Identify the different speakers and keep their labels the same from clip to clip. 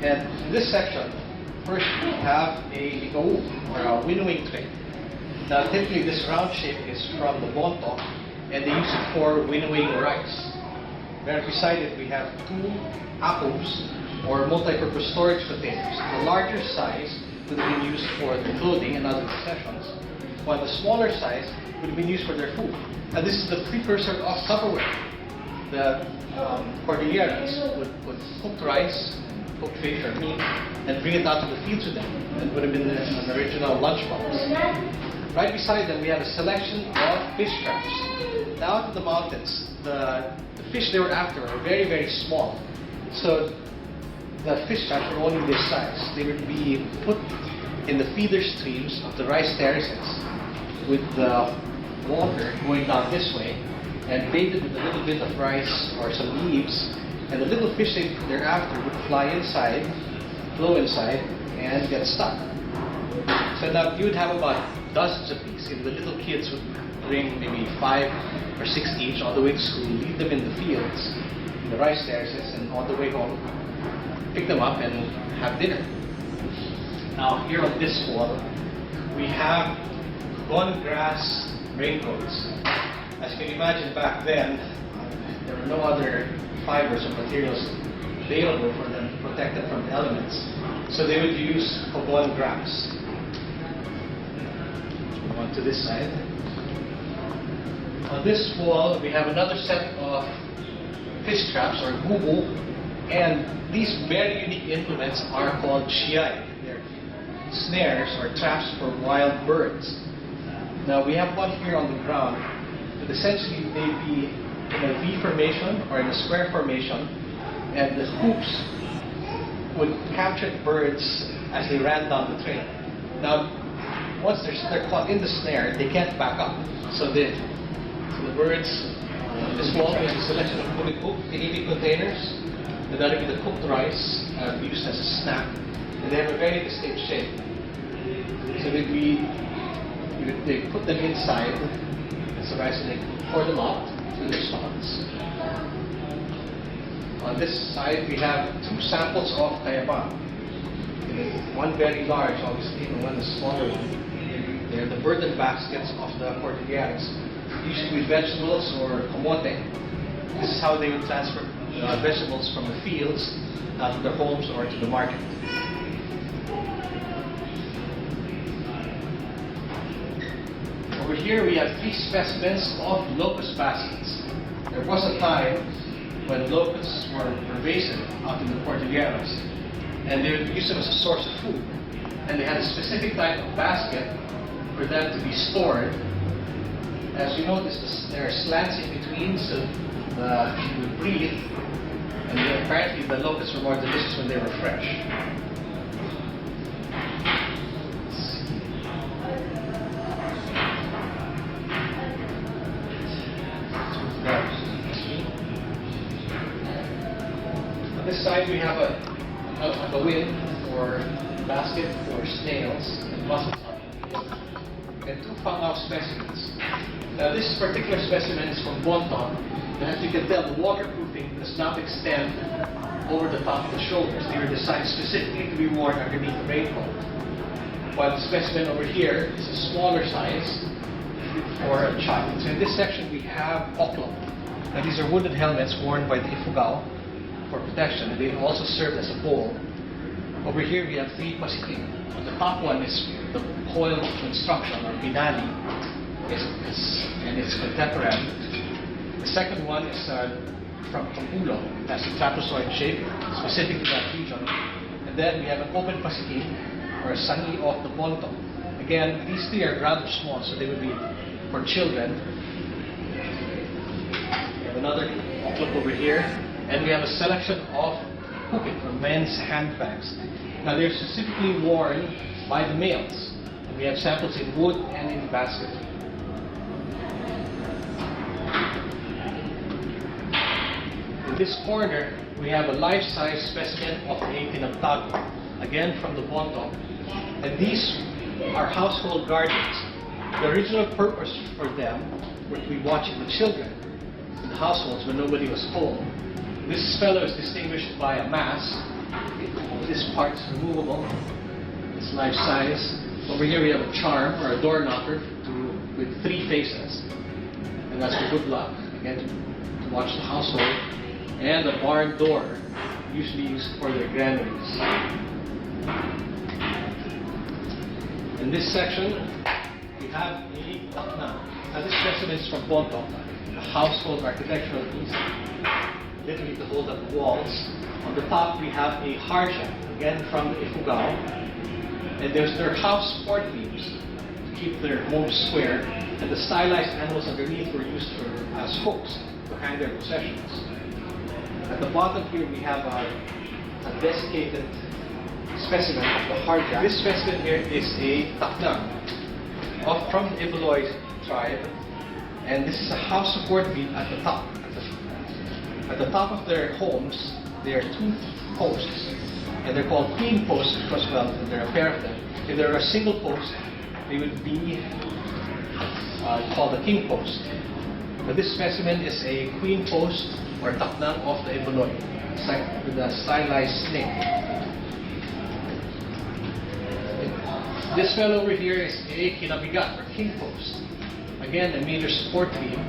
Speaker 1: And in this section, first we have a ikawu, or a winnowing tray. Now typically this round shape is from the bonto, and they use it for winnowing rice. Then beside it we have two apos, or multi-purpose storage containers. The larger size would have been used for their clothing and other possessions, while the smaller size would have been used for their food. And this is the precursor of Tupperware. The Cordilleras would cook rice, cook fish or meat, and bring it out to the fields with them. It would have been an original lunchbox. Right beside them, we have a selection of fish traps. Now out in the mountains, the fish they were after are very, very small. So the fish traps were only this size. They would be put in the feeder streams of the rice terraces with the water going down this way, and baited with a little bit of rice or some leaves, and the little fish they're after would fly inside, flow inside, and get stuck. So now you would have about dozens of these, and the little kids would bring maybe 5 or 6 each all the way to school, leave them in the fields, in the rice terraces, and on the way home, pick them up and have dinner. Now here on this wall, we have gone grass raincoats. As you can imagine, back then, there were no other fibers or materials available for them to protect them from the elements. So they would use hogon grass. Move on to this side. On this wall, we have another set of fish traps, or gugu, and these very unique implements are called chiay. They're snares or traps for wild birds. Now we have one here on the ground, but essentially they'd be in a V formation or in a square formation, and the hoops would capture the birds as they ran down the trail. Now, once they're caught in the snare, they can't back up. So the birds, this wall is a selection of fully cooked pinili containers that are the cooked rice used as a snack, and they have a very distinct shape. So they put them inside the rice and they pour them out to their spots. On this side, we have 2 samples of kayaba. One very large, obviously, and one a smaller one. They're the burden baskets of the Cordilleras, usually with vegetables or kamote. This is how they would transfer vegetables from the fields to their homes or to the market. Over here we have 3 specimens of locust baskets. There was a time when locusts were pervasive out in the Cordilleras, and they would use them as a source of food. And they had a specific type of basket for them to be stored. As you notice, there are slants in between, so you would breathe. And apparently the locusts were more delicious when they were fresh. On this side we have a wind or basket for snails and mussels and 2 fungal specimens. Now this particular specimen is from Bonton, and as you can tell, the waterproofing does not extend over the top of the shoulders. They were designed specifically to be worn underneath the raincoat. While the specimen over here is a smaller size for a child. So in this section we have oklop. Now these are wooden helmets worn by the Ifugao for protection, and they also serve as a bowl. Over here we have 3 pasikin. The top one is the coil construction, or binali, and it's contemporary. The second one is from Campulo. It has a trapezoid shape, specific to that region. And then we have an open pasikin, or a sangi of the ponto. Again, these 3 are rather small, so they would be for children. We have another oklop over here, and we have a selection of pukit, or men's handbags. Now they're specifically worn by the males. And we have samples in wood and in basket. In this corner, we have a life-size specimen of a tinagtago, again from the Bonto. And these are household guardians. The original purpose for them was to be watching the children in the households when nobody was home. This fellow is distinguished by a mask. This this part is removable. It's life size. Over here we have a charm or a door knocker with 3 faces. And that's for good luck, again, to watch the household. And a barn door, usually used for their granaries. In this section, we have a takna. Now this specimen is from Bontoc, a household architectural piece, literally to hold up walls. On the top, we have a harsha, again from the Ifugao. And there's their house support beams to keep their homes square. And the stylized animals underneath were used as hooks to hang their possessions. At the bottom here, we have a desiccated specimen of the harsha. This specimen here is a takna from the Ibeloy tribe. And this is a house support beam at the top. At the top of their homes, there are 2 posts. And they're called queen posts because, well, there are a pair of them. If there are a single post, they would be called a king post. But this specimen is a queen post or taknang of the Ibeloy, with a stylized snake. This fellow over here is a kinabigat or king post. Again, a major support beam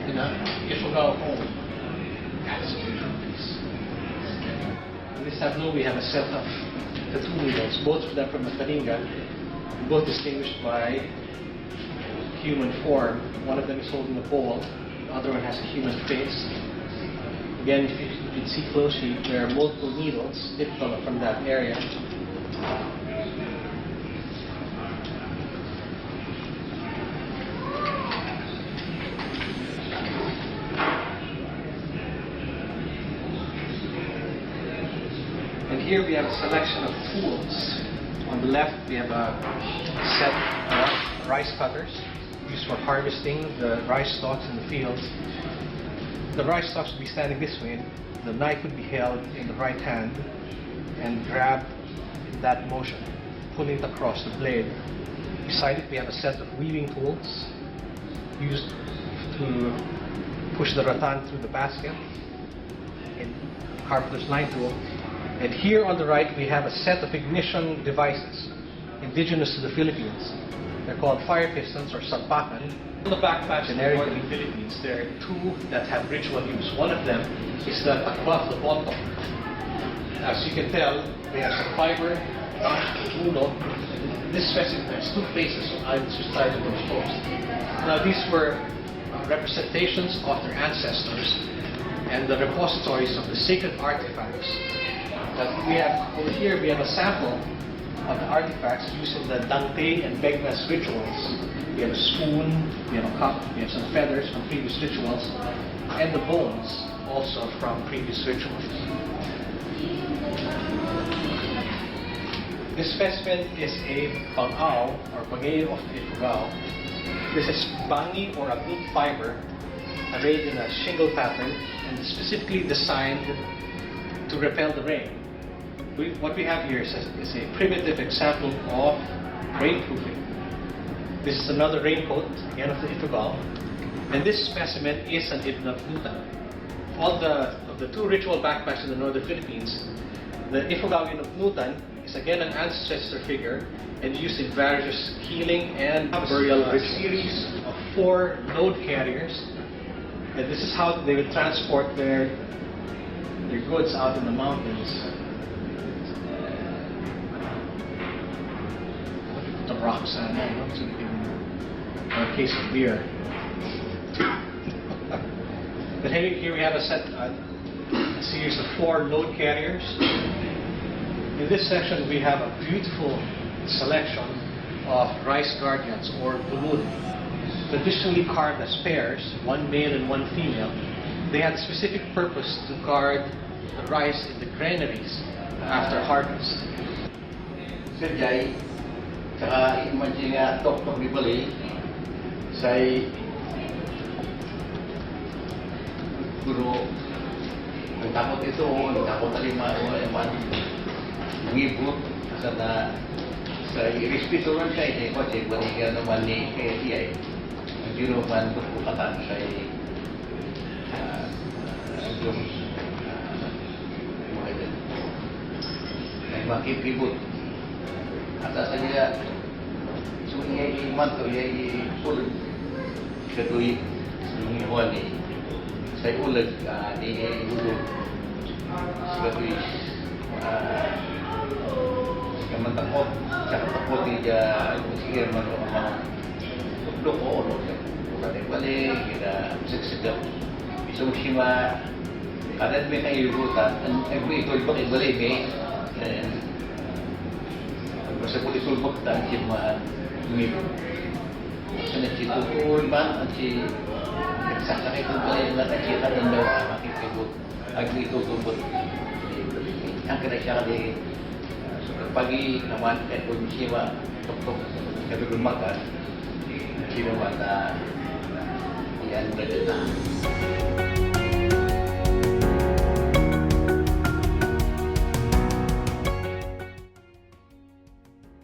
Speaker 1: in a Ifugao home. In this tableau, we have a set of tattoo needles, both of them from the Taringa, both distinguished by human form. One of them is holding a bowl, the other one has a human face. Again, if you can see closely, there are multiple needles typical from that area. Here we have a selection of tools. On the left, we have a set of rice cutters used for harvesting the rice stalks in the fields. The rice stalks would be standing this way. The knife would be held in the right hand and grabbed in that motion, pulling it across the blade. Beside it, we have a set of weaving tools used to push the rattan through the basket, and carpenter's line tool. And here on the right, we have a set of ignition devices indigenous to the Philippines. They're called fire pistons or sampakan. On the backpatch in the northern Philippines, there are 2 that have ritual use. One of them is the takbaf, the bontoc. As you can tell, they have some fiber, uno. This specimen has 2 faces on either side of those posts. Now these were representations of their ancestors and the repositories of the sacred artifacts. That we have over here, we have a sample of the artifacts used in the Dangte and Begmas rituals. We have a spoon, we have a cup, we have some feathers from previous rituals, and the bones also from previous rituals. This specimen is a bangao or bangay of the Ifugao. This is bangi or a beet fiber arrayed in a shingle pattern and specifically designed to repel the rain. What we have here is a primitive example of rainproofing. This is another raincoat, again of the Ifugao, and this specimen is an Ibn Nutan. Of the 2 ritual backpacks in the northern Philippines, the Ifugao Ibn Nutan is again an ancestor figure and used in various healing and burial rituals. A series of 4 load carriers, and this is how they would transport their goods out in the mountains. The rocks and a case of beer. But here we have a series of 4 load carriers. In this section, we have a beautiful selection of rice guardians or bulud, traditionally carved as pairs, 1 male and 1 female. They had a specific purpose to guard the rice in the granaries after harvest.
Speaker 2: Sejai, saka imagine nga Dr. Bibali, say guru, nagtakot ito, nagtakot alima, ngibot, sana sa irespeturan siya, kasi balikan naman ni kaya hindi naman bukatan siya makipibot. Atas saja so iya manto iya ulag katuy yung iwan ni saya ulag di ulo katuy kaman takot saka takot dia sige man loko balik kita segedap so sima kada may kaibutan ang ito ibalik Masa boleh sulbuk tak cuma mip. Kena cerita pun bang, si saksa itu boleh nak cerita dan doa makin kebut. Agi itu sulbuk. Yang kena cara di pagi naman pun siapa tok tapi belum makan. Siapa mata yang berdetak.